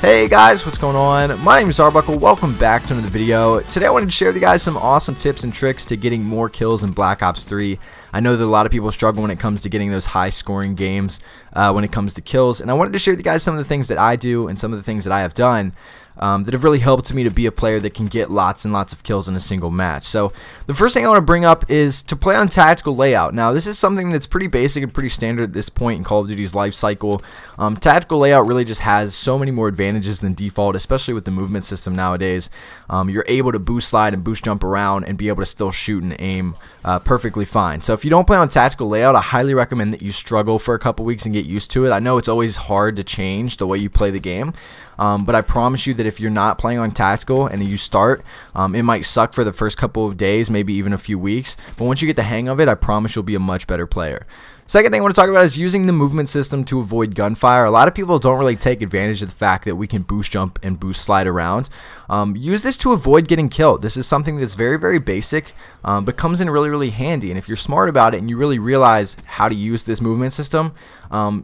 Hey guys, what's going on? My name is Arbuckle. Welcome back to another video. Today I wanted to share with you guys some awesome tips and tricks to getting more kills in Black Ops 3. I know that a lot of people struggle when it comes to getting those high scoring games when it comes to kills, and I wanted to share with you guys some of the things that I do and some of the things that I have done that have really helped me to be a player that can get lots and lots of kills in a single match. So the first thing I want to bring up is to play on tactical layout. Now this is something that's pretty basic and pretty standard at this point in Call of Duty's life cycle. Tactical layout really just has so many more advantages than default, especially with the movement system nowadays. You're able to boost slide and boost jump around and be able to still shoot and aim perfectly fine. So if you don't play on tactical layout, I highly recommend that you struggle for a couple weeks and get used to it. I know it's always hard to change the way you play the game, but I promise you that if you're not playing on tactical and you start, it might suck for the first couple of days, maybe even a few weeks, but once you get the hang of it, I promise you'll be a much better player. Second thing I want to talk about is using the movement system to avoid gunfire. A lot of people don't really take advantage of the fact that we can boost jump and boost slide around. Use this to avoid getting killed. This is something that's very, very basic, but comes in really, really handy. And if you're smart about it and you really realize how to use this movement system,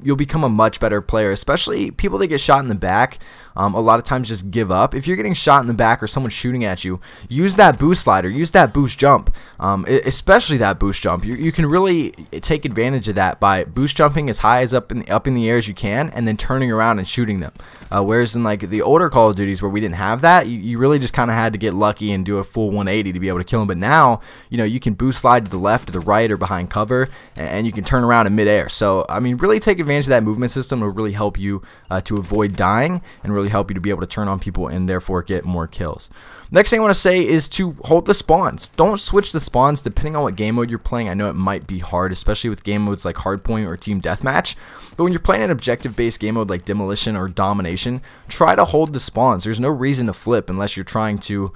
you'll become a much better player, especially people that get shot in the back. A lot of times just give up. If you're getting shot in the back or someone's shooting at you, use that boost slider, use that boost jump, especially that boost jump. You can really take advantage of that by boost jumping as high as up in the air as you can, and then turning around and shooting them. Whereas in like the older Call of Duties where we didn't have that, you really just kind of had to get lucky and do a full 180 to be able to kill them. But now, you know, you can boost slide to the left, to the right, or behind cover, and you can turn around in midair. So I mean, really take advantage of that movement system. It'll really help you to avoid dying and really help you to be able to turn on people and therefore get more kills. Next thing I want to say is to hold the spawns. Don't switch the spawns depending on what game mode you're playing. I know it might be hard, especially with game modes like Hardpoint or Team Deathmatch, but when you're playing an objective-based game mode like Demolition or Domination, try to hold the spawns. There's no reason to flip unless you're trying to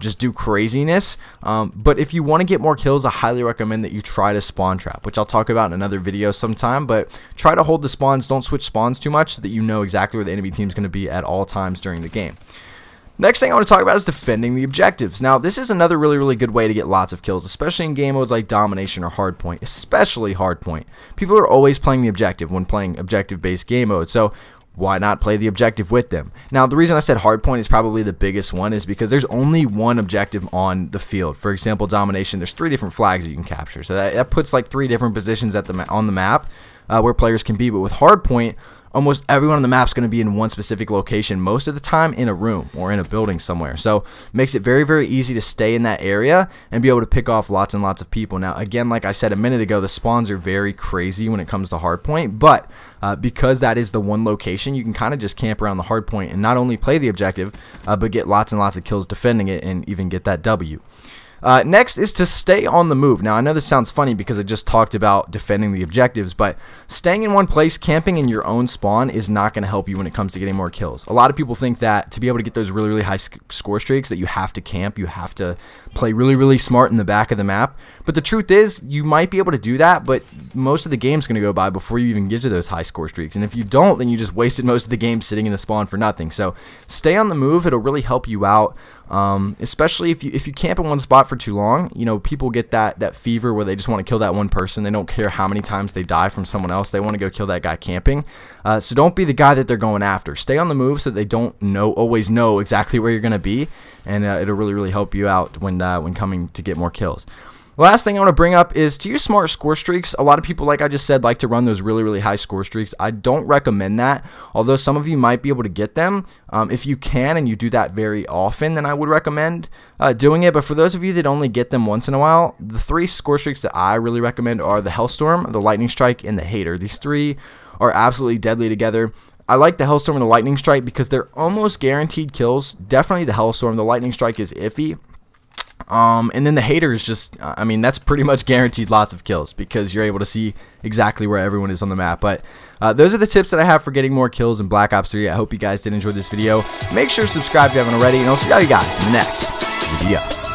just do craziness, but if you want to get more kills, I highly recommend that you try to spawn trap, which I'll talk about in another video sometime. But try to hold the spawns. Don't switch spawns too much so that you know exactly where the enemy team is going to be at all times during the game. Next thing I want to talk about is defending the objectives. Now, this is another really, really good way to get lots of kills, especially in game modes like Domination or Hardpoint, especially Hardpoint. People are always playing the objective when playing objective-based game mode, so why not play the objective with them? Now, the reason I said Hardpoint is probably the biggest one is because there's only one objective on the field. For example, Domination, there's 3 different flags that you can capture, so that puts like 3 different positions at on the map where players can be. But with Hardpoint, almost everyone on the map is going to be in one specific location, most of the time in a room or in a building somewhere. So makes it very, very easy to stay in that area and be able to pick off lots and lots of people. Now, again, like I said a minute ago, the spawns are very crazy when it comes to Hardpoint, but because that is the one location, you can kind of just camp around the Hardpoint and not only play the objective, but get lots and lots of kills defending it and even get that W. Next is to stay on the move. Now, I know this sounds funny because I just talked about defending the objectives, but staying in one place, camping in your own spawn is not going to help you when it comes to getting more kills. A lot of people think that to be able to get those really, really high score streaks that you have to camp, you have to play really, really smart in the back of the map. But the truth is, you might be able to do that, but most of the game's going to go by before you even get to those high score streaks. And if you don't, then you just wasted most of the game sitting in the spawn for nothing. So stay on the move. It'll really help you out. Especially if you camp in one spot for too long. You know, people get that fever where they just want to kill that one person. They don't care how many times they die from someone else. They want to go kill that guy camping. So don't be the guy that they're going after. Stay on the move so that they don't always know exactly where you're going to be, and it'll really, really help you out when coming to get more kills. The last thing I want to bring up is to use smart score streaks. A lot of people, like I just said, like to run those really, really high score streaks. I don't recommend that, although some of you might be able to get them. If you can and you do that very often, then I would recommend doing it. But for those of you that only get them once in a while, the 3 score streaks that I really recommend are the Hellstorm, the Lightning Strike, and the Hater. These 3 are absolutely deadly together. I like the Hellstorm and the Lightning Strike because they're almost guaranteed kills. Definitely the Hellstorm. The Lightning Strike is iffy. And then the Hater is just, I mean, that's pretty much guaranteed lots of kills because you're able to see exactly where everyone is on the map. But those are the tips that I have for getting more kills in Black Ops 3. I hope you guys did enjoy this video. Make sure to subscribe if you haven't already, and I'll see all you guys in the next video.